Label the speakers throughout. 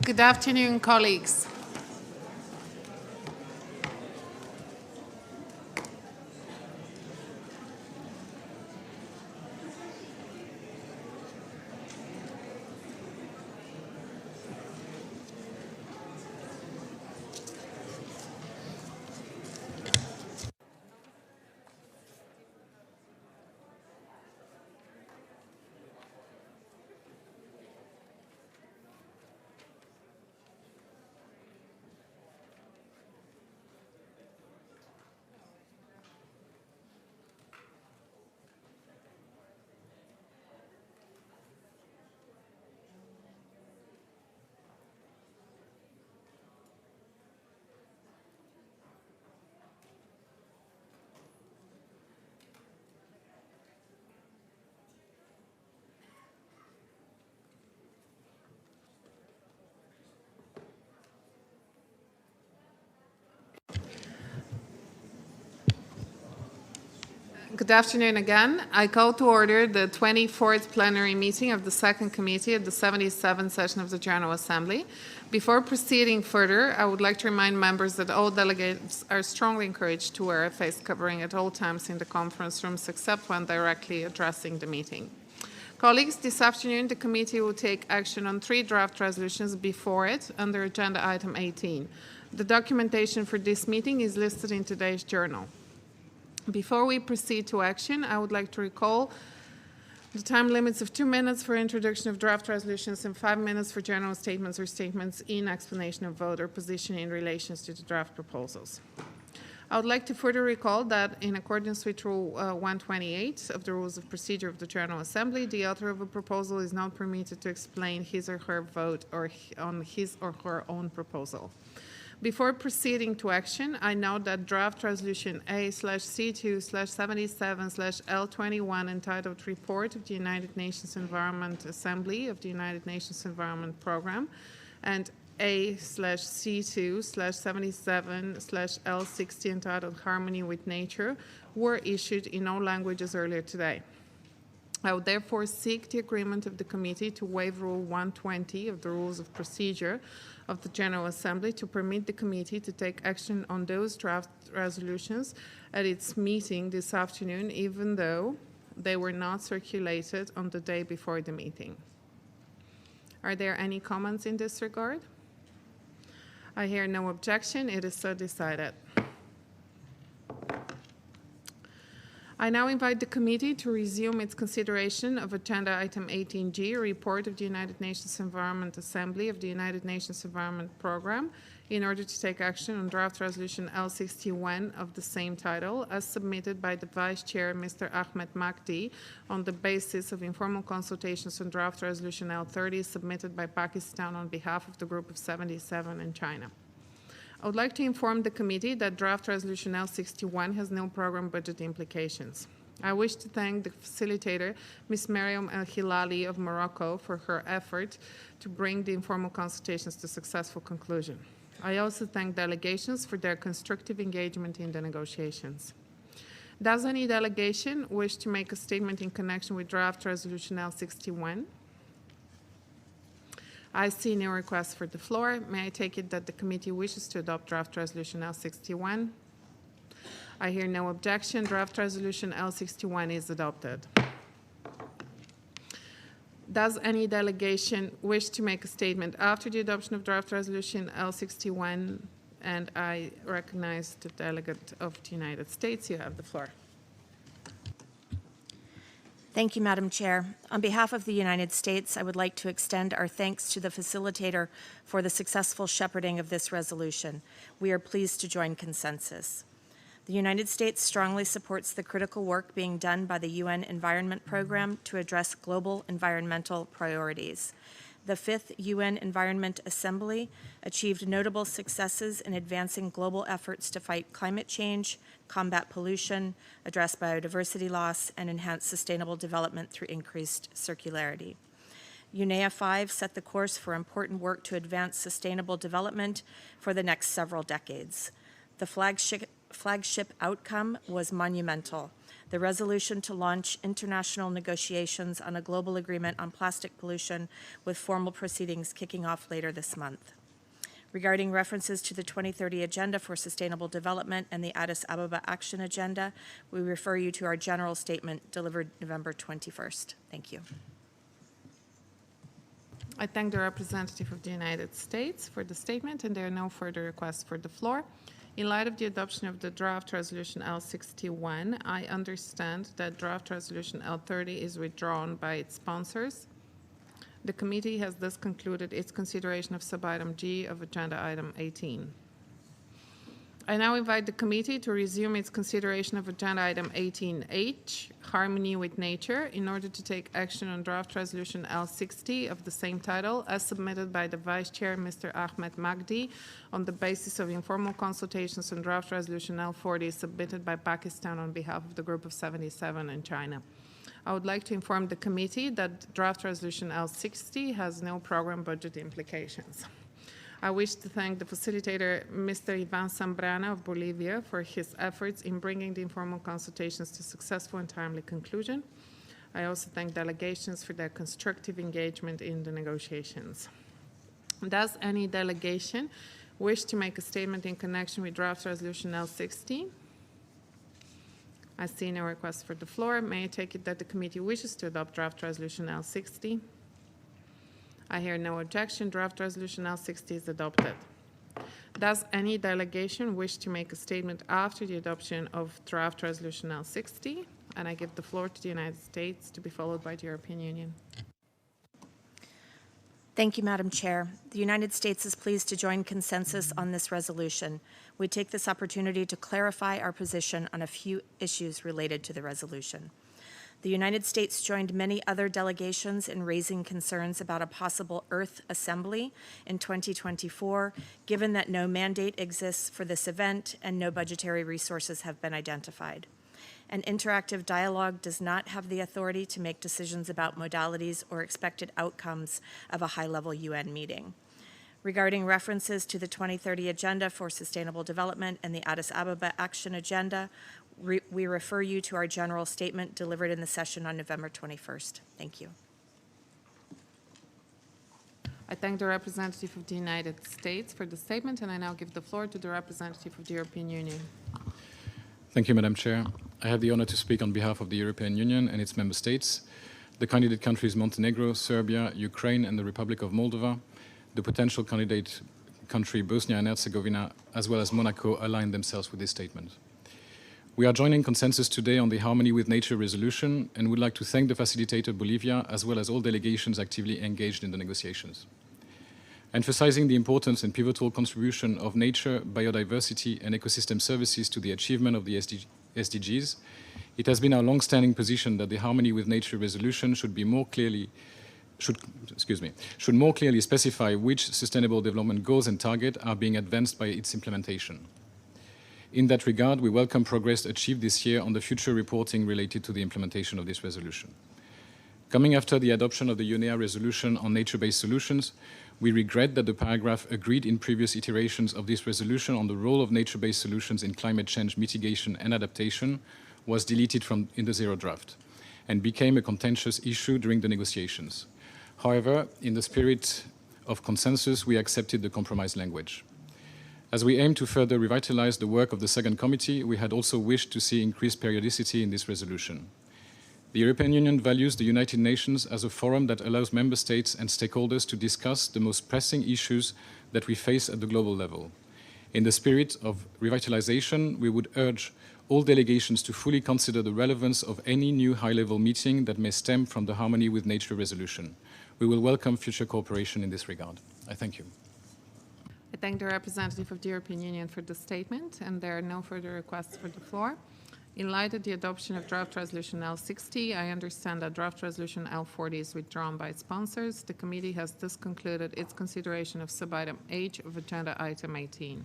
Speaker 1: Good afternoon, colleagues. Good afternoon again. I call to order the 24th plenary meeting of the Second Committee at the 77th session of the General Assembly. Before proceeding further, I would like to remind members that all delegates are strongly encouraged to wear a face covering at all times in the conference rooms except when directly addressing the meeting. Colleagues, this afternoon the committee will take action on 3 draft resolutions before it under agenda item 18. The documentation for this meeting is listed in today's journal. Before we proceed to action, I would like to recall the time limits of 2 minutes for introduction of draft resolutions and 5 minutes for general statements or statements in explanation of vote or position in relation to the draft proposals. I would like to further recall that in accordance with Rule 128 of the Rules of Procedure of the General Assembly, the author of a proposal is not permitted to explain his or her vote on his or her own proposal. Before proceeding to action, I note that draft resolution A/C2/77/L21 entitled Report of the United Nations Environment Assembly of the United Nations Environment Program and A/C2/77/L60 entitled Harmony with Nature were issued in all languages earlier today. I would therefore seek the agreement of the committee to waive Rule 120 of the Rules of Procedure of the General Assembly to permit the committee to take action on those draft resolutions at its meeting this afternoon, even though they were not circulated on the day before the meeting. Are there any comments in this regard? I hear no objection. It is so decided. I now invite the committee to resume its consideration of agenda item 18G, report of the United Nations Environment Assembly of the United Nations Environment Program, in order to take action on draft resolution L61 of the same title, as submitted by the Vice Chair, Mr. Ahmed Mahdi, on the basis of informal consultations on draft resolution L30 submitted by Pakistan on behalf of the Group of 77 in China. I would like to inform the committee that draft resolution L61 has no program budget implications. I wish to thank the facilitator, Ms. Mariam El-Hilali of Morocco, for her effort to bring the informal consultations to successful conclusion. I also thank delegations for their constructive engagement in the negotiations. Does any delegation wish to make a statement in connection with draft resolution L61? I see no request for the floor. May I take it that the committee wishes to adopt draft resolution L61? I hear no objection. Draft resolution L61 is adopted. Does any delegation wish to make a statement after the adoption of draft resolution L61? And I recognize the delegate of the United States. You have the floor.
Speaker 2: Thank you, Madam Chair. On behalf of the United States, I would like to extend our thanks to the facilitator for the successful shepherding of this resolution. We are pleased to join consensus. The United States strongly supports the critical work being done by the UN Environment Program to address global environmental priorities. The 5th UN Environment Assembly achieved notable successes in advancing global efforts to fight climate change, combat pollution, address biodiversity loss, and enhance sustainable development through increased circularity. UNEA 5 set the course for important work to advance sustainable development for the next several decades. The flagship outcome was monumental: the resolution to launch international negotiations on a global agreement on plastic pollution, with formal proceedings kicking off later this month. Regarding references to the 2030 Agenda for Sustainable Development and the Addis Ababa Action Agenda, we refer you to our general statement delivered November 21st. Thank you.
Speaker 1: I thank the representative of the United States for the statement, and there are no further requests for the floor. In light of the adoption of the draft resolution L61, I understand that draft resolution L30 is withdrawn by its sponsors. The committee has thus concluded its consideration of sub-item G of agenda item 18. I now invite the committee to resume its consideration of agenda item 18H, harmony with nature, in order to take action on draft resolution L60 of the same title, as submitted by the Vice Chair, Mr. Ahmed Magdi, on the basis of informal consultations on draft resolution L40 submitted by Pakistan on behalf of the Group of 77 in China. I would like to inform the committee that draft resolution L60 has no program budget implications. I wish to thank the facilitator, Mr. Ivan Zambrana of Bolivia, for his efforts in bringing the informal consultations to successful and timely conclusion. I also thank delegations for their constructive engagement in the negotiations. Does any delegation wish to make a statement in connection with draft resolution L60? I see no request for the floor. May I take it that the committee wishes to adopt draft resolution L60? I hear no objection. Draft resolution L60 is adopted. Does any delegation wish to make a statement after the adoption of draft resolution L60? And I give the floor to the United States, to be followed by the European Union.
Speaker 2: Thank you, Madam Chair. The United States is pleased to join consensus on this resolution. We take this opportunity to clarify our position on a few issues related to the resolution. The United States joined many other delegations in raising concerns about a possible Earth assembly in 2024, given that no mandate exists for this event and no budgetary resources have been identified. An interactive dialogue does not have the authority to make decisions about modalities or expected outcomes of a high-level UN meeting. Regarding references to the 2030 Agenda for Sustainable Development and the Addis Ababa Action Agenda, we refer you to our general statement delivered in the session on November 21st. Thank you.
Speaker 1: I thank the representative of the United States for the statement, and I now give the floor to the representative of the European Union.
Speaker 3: Thank you, Madam Chair. I have the honor to speak on behalf of the European Union and its member states, the candidate countries Montenegro, Serbia, Ukraine, and the Republic of Moldova. The potential candidate country Bosnia and Herzegovina, as well as Monaco, align themselves with this statement. We are joining consensus today on the Harmony with Nature resolution and would like to thank the facilitator Bolivia, as well as all delegations actively engaged in the negotiations. Emphasizing the importance and pivotal contribution of nature, biodiversity, and ecosystem services to the achievement of the SDGs, it has been our long-standing position that the Harmony with Nature resolution should more clearly specify which sustainable development goals and targets are being advanced by its implementation. In that regard, we welcome progress achieved this year on the future reporting related to the implementation of this resolution. Coming after the adoption of the UNEA resolution on nature-based solutions, we regret that the paragraph agreed in previous iterations of this resolution on the role of nature-based solutions in climate change mitigation and adaptation was deleted in the zero draft and became a contentious issue during the negotiations. However, in the spirit of consensus, we accepted the compromise language. As we aim to further revitalize the work of the second committee, we had also wished to see increased periodicity in this resolution. The European Union values the United Nations as a forum that allows member states and stakeholders to discuss the most pressing issues that we face at the global level. In the spirit of revitalization, we would urge all delegations to fully consider the relevance of any new high-level meeting that may stem from the Harmony with Nature resolution. We will welcome future cooperation in this regard. I thank you.
Speaker 1: I thank the representative of the European Union for the statement, and there are no further requests for the floor. In light of the adoption of draft resolution L60, I understand that draft resolution L40 is withdrawn by its sponsors. The committee has thus concluded its consideration of sub-item H of agenda item 18.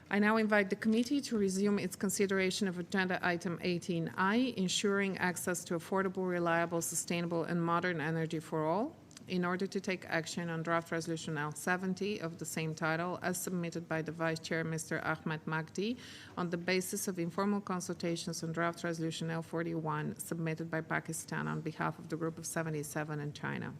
Speaker 1: I now invite the committee to resume its consideration of agenda item 18I, ensuring access to affordable, reliable, sustainable, and modern energy for all. in order to take action on draft resolution L70 of the same title as submitted by the Vice Chair, Mr. Ahmed Magdi, on the basis of informal consultations on draft resolution L41 submitted by Pakistan on behalf of the Group of 77 in China.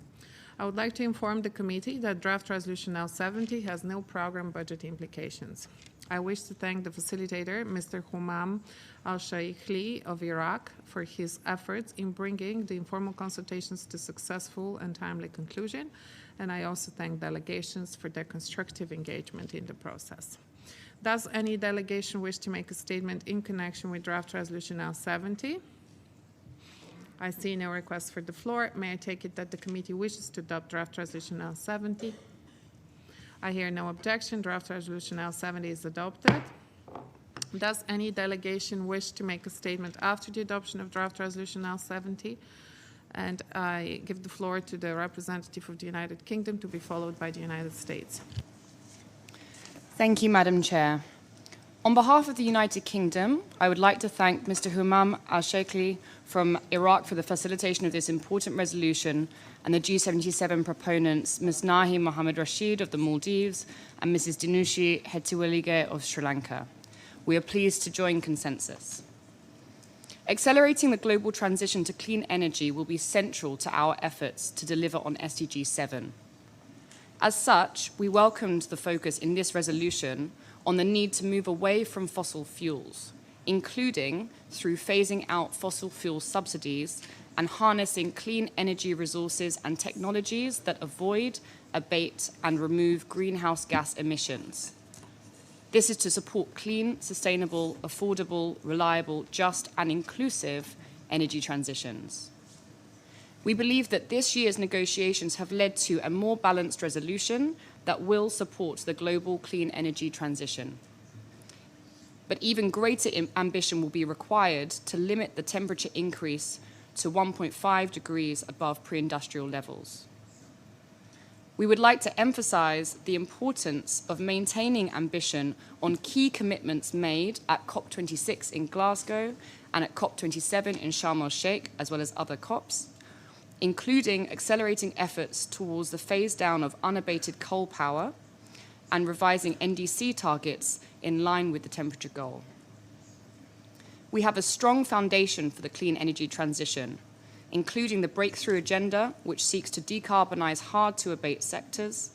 Speaker 1: I would like to inform the committee that draft resolution L70 has no program budget implications. I wish to thank the facilitator, Mr. Humam Al-Shaikhli of Iraq, for his efforts in bringing the informal consultations to successful and timely conclusion, and I also thank delegations for their constructive engagement in the process. Does any delegation wish to make a statement in connection with draft resolution L70? I see no request for the floor. May I take it that the committee wishes to adopt draft resolution L70? I hear no objection. Draft resolution L70 is adopted. Does any delegation wish to make a statement after the adoption of draft resolution L70? And I give the floor to the representative of the United Kingdom, to be followed by the United States.
Speaker 4: Thank you, Madam Chair. On behalf of the United Kingdom, I would like to thank Mr. Humam Al-Shaikhli from Iraq for the facilitation of this important resolution, and the G77 proponents, Ms. Nahi Mohammed Rashid of the Maldives and Mrs. Dinushi Hetiwalige of Sri Lanka. We are pleased to join consensus. Accelerating the global transition to clean energy will be central to our efforts to deliver on SDG 7. As such, we welcomed the focus in this resolution on the need to move away from fossil fuels, including through phasing out fossil fuel subsidies and harnessing clean energy resources and technologies that avoid, abate, and remove greenhouse gas emissions. This is to support clean, sustainable, affordable, reliable, just, and inclusive energy transitions. We believe that this year's negotiations have led to a more balanced resolution that will support the global clean energy transition. But even greater ambition will be required to limit the temperature increase to 1.5 degrees above pre-industrial levels. We would like to emphasize the importance of maintaining ambition on key commitments made at COP26 in Glasgow and at COP27 in Sharm el-Sheikh, as well as other COPs, including accelerating efforts towards the phase down of unabated coal power and revising NDC targets in line with the temperature goal. We have a strong foundation for the clean energy transition, including the Breakthrough Agenda, which seeks to decarbonize hard-to-abate sectors,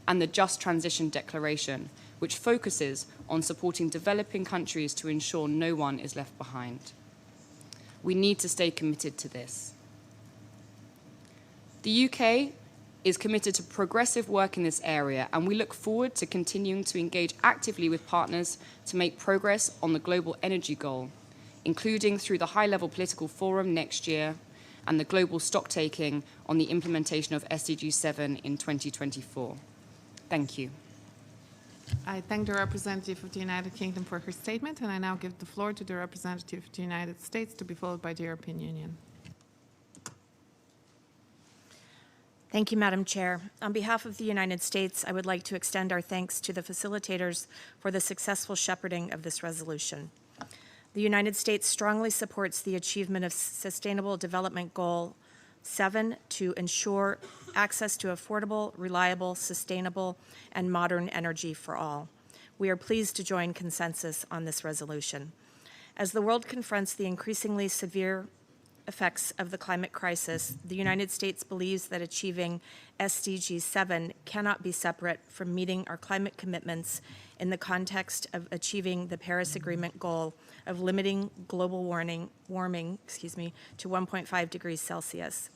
Speaker 4: and the Just Transition Declaration, which focuses on supporting developing countries to ensure no one is left behind. We need to stay committed to this. The UK is committed to progressive work in this area, and we look forward to continuing to engage actively with partners to make progress on the global energy goal, including through the high-level political forum next year and the global stocktaking on the implementation of SDG 7 in 2024. Thank you.
Speaker 1: I thank the representative of the United Kingdom for her statement, and I now give the floor to the representative of the United States, to be followed by the European Union.
Speaker 2: Thank you, Madam Chair. On behalf of the United States, I would like to extend our thanks to the facilitators for the successful shepherding of this resolution. The United States strongly supports the achievement of Sustainable Development Goal 7 to ensure access to affordable, reliable, sustainable, and modern energy for all. We are pleased to join consensus on this resolution. As the world confronts the increasingly severe effects of the climate crisis, the United States believes that achieving SDG 7 cannot be separate from meeting our climate commitments in the context of achieving the Paris Agreement goal of limiting global warming to 1.5 degrees Celsius.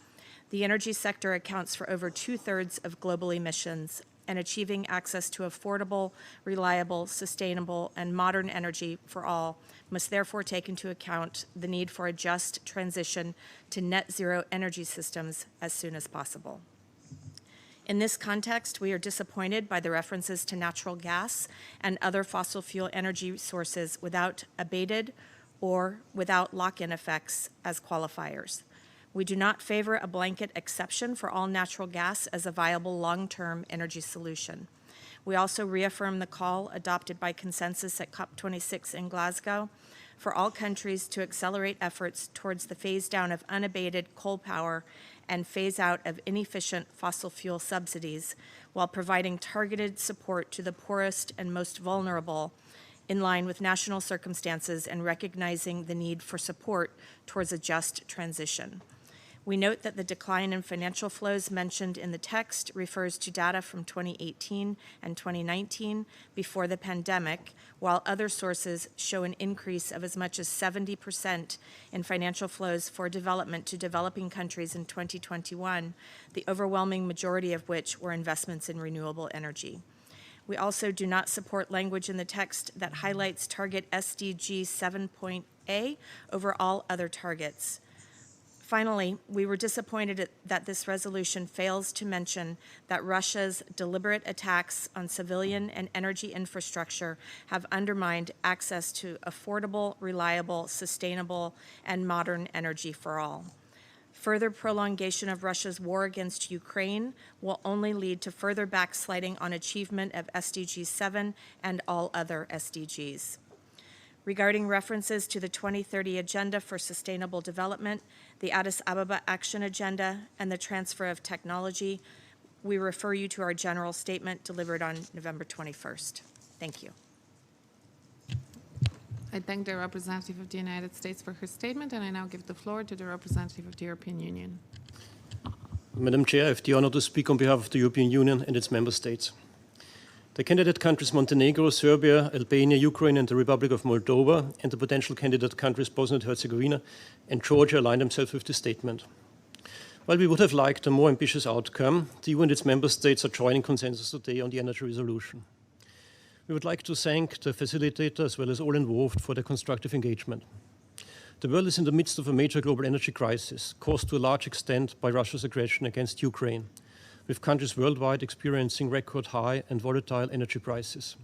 Speaker 2: The energy sector accounts for over 2/3 of global emissions, and achieving access to affordable, reliable, sustainable, and modern energy for all must therefore take into account the need for a just transition to net zero energy systems as soon as possible. In this context, we are disappointed by the references to natural gas and other fossil fuel energy sources without abated or without lock-in effects as qualifiers. We do not favor a blanket exception for all natural gas as a viable long-term energy solution. We also reaffirm the call adopted by consensus at COP26 in Glasgow for all countries to accelerate efforts towards the phase down of unabated coal power and phase out of inefficient fossil fuel subsidies, while providing targeted support to the poorest and most vulnerable in line with national circumstances and recognizing the need for support towards a just transition. We note that the decline in financial flows mentioned in the text refers to data from 2018 and 2019 before the pandemic, while other sources show an increase of as much as 70% in financial flows for development to developing countries in 2021, the overwhelming majority of which were investments in renewable energy. We also do not support language in the text that highlights target SDG 7.A over all other targets. Finally, we were disappointed that this resolution fails to mention that Russia's deliberate attacks on civilian and energy infrastructure have undermined access to affordable, reliable, sustainable, and modern energy for all. Further prolongation of Russia's war against Ukraine will only lead to further backsliding on achievement of SDG 7 and all other SDGs. Regarding references to the 2030 Agenda for Sustainable Development, the Addis Ababa Action Agenda, and the transfer of technology, we refer you to our general statement delivered on November 21st. Thank you.
Speaker 1: I thank the representative of the United States for her statement, and I now give the floor to the representative of the European Union.
Speaker 5: Madam Chair, I have the honor to speak on behalf of the European Union and its member states. The candidate countries Montenegro, Serbia, Albania, Ukraine, and the Republic of Moldova, and the potential candidate countries Bosnia and Herzegovina and Georgia align themselves with this statement. While we would have liked a more ambitious outcome, the EU and its member states are joining consensus today on the energy resolution. We would like to thank the facilitator as well as all involved for their constructive engagement. The world is in the midst of a major global energy crisis, caused to a large extent by Russia's aggression against Ukraine, with countries worldwide experiencing record high and volatile energy prices.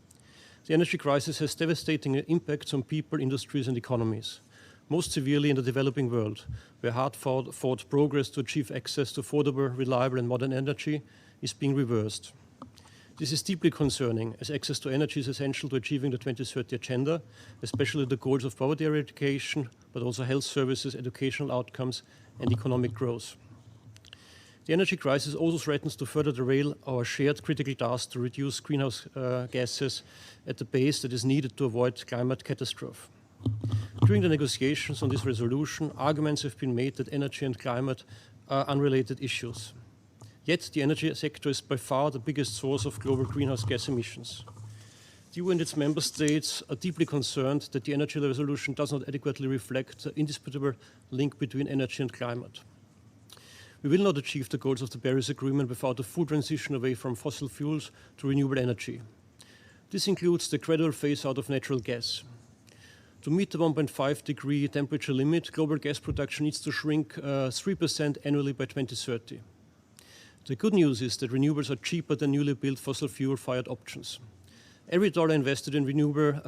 Speaker 5: The energy crisis has devastating impacts on people, industries, and economies, most severely in the developing world, where hard-fought progress to achieve access to affordable, reliable, and modern energy is being reversed. This is deeply concerning, as access to energy is essential to achieving the 2030 Agenda, especially the goals of poverty eradication, but also health services, educational outcomes, and economic growth. The energy crisis also threatens to further derail our shared critical task to reduce greenhouse gases at the pace that is needed to avoid climate catastrophe. During the negotiations on this resolution, arguments have been made that energy and climate are unrelated issues. Yet the energy sector is by far the biggest source of global greenhouse gas emissions. The EU and its member states are deeply concerned that the energy resolution does not adequately reflect the indisputable link between energy and climate. We will not achieve the goals of the Paris Agreement without a full transition away from fossil fuels to renewable energy. This includes the gradual phase-out of natural gas. To meet the 1.5-degree temperature limit, global gas production needs to shrink 3% annually by 2030. The good news is that renewables are cheaper than newly built fossil fuel-fired options. Every dollar invested in renewables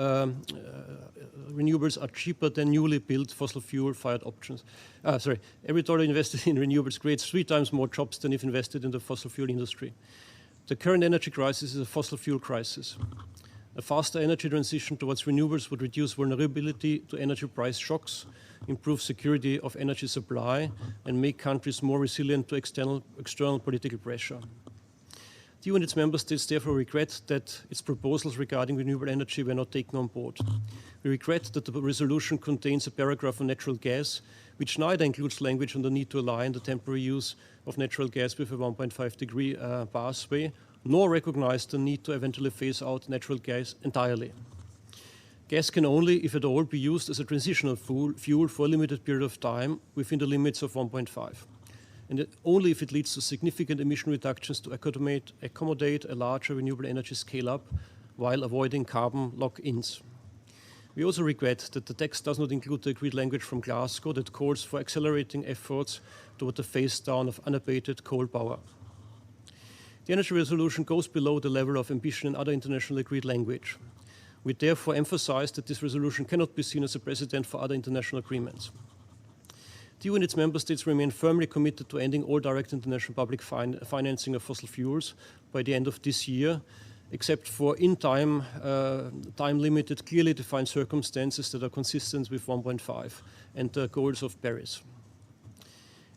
Speaker 5: are cheaper than newly built fossil fuel-fired options. Every dollar invested in renewables creates 3 times more jobs than if invested in the fossil fuel industry. The current energy crisis is a fossil fuel crisis. A faster energy transition towards renewables would reduce vulnerability to energy price shocks, improve security of energy supply, and make countries more resilient to external political pressure. The EU and its member states therefore regret that its proposals regarding renewable energy were not taken on board. We regret that the resolution contains a paragraph on natural gas, which neither includes language on the need to align the temporary use of natural gas with a 1.5-degree pathway, nor recognize the need to eventually phase out natural gas entirely. Gas can only, if at all, be used as a transitional fuel for a limited period of time within the limits of 1.5. And only if it leads to significant emission reductions to accommodate a larger renewable energy scale-up while avoiding carbon lock-ins. We also regret that the text does not include the agreed language from Glasgow that calls for accelerating efforts toward the phase-down of unabated coal power. The energy resolution goes below the level of ambition in other internationally agreed language. We therefore emphasize that this resolution cannot be seen as a precedent for other international agreements. The EU and its member states remain firmly committed to ending all direct international public financing of fossil fuels by the end of this year, except for in time-limited, clearly defined circumstances that are consistent with 1.5 and the goals of Paris.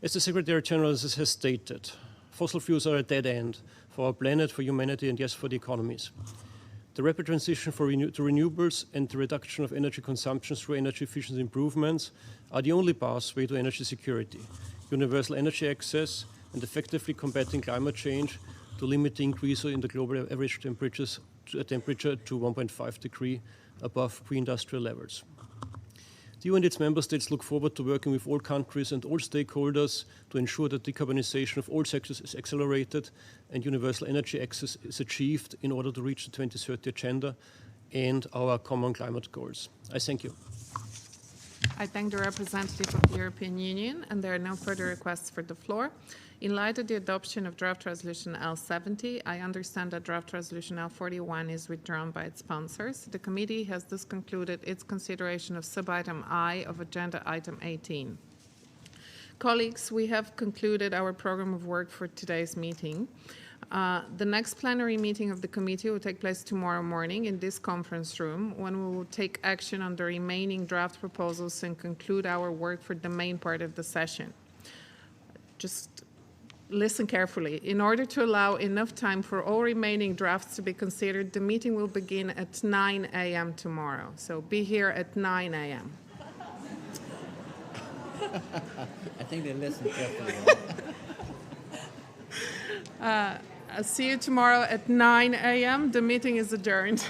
Speaker 5: As the Secretary General has stated, fossil fuels are a dead end for our planet, for humanity, and yes, for the economies. The rapid transition to renewables and the reduction of energy consumption through energy efficiency improvements are the only pathway to energy security, universal energy access, and effectively combating climate change to limit the increase in the global average temperature to 1.5 degrees above pre-industrial levels. The EU and its member states look forward to working with all countries and all stakeholders to ensure that decarbonization of all sectors is accelerated and universal energy access is achieved in order to reach the 2030 agenda and our common climate goals. I thank you.
Speaker 1: I thank the representative of the European Union, and there are no further requests for the floor. In light of the adoption of draft resolution L70, I understand that draft resolution L41 is withdrawn by its sponsors. The committee has thus concluded its consideration of sub-item I of agenda item 18. Colleagues, we have concluded our program of work for today's meeting. The next plenary meeting of the committee will take place tomorrow morning in this conference room, when we will take action on the remaining draft proposals and conclude our work for the main part of the session. Just listen carefully. In order to allow enough time for all remaining drafts to be considered, the meeting will begin at 9 a.m. tomorrow. So be here at 9 a.m.
Speaker 6: I think they listen carefully.
Speaker 1: I'll see you tomorrow at 9 a.m. The meeting is adjourned.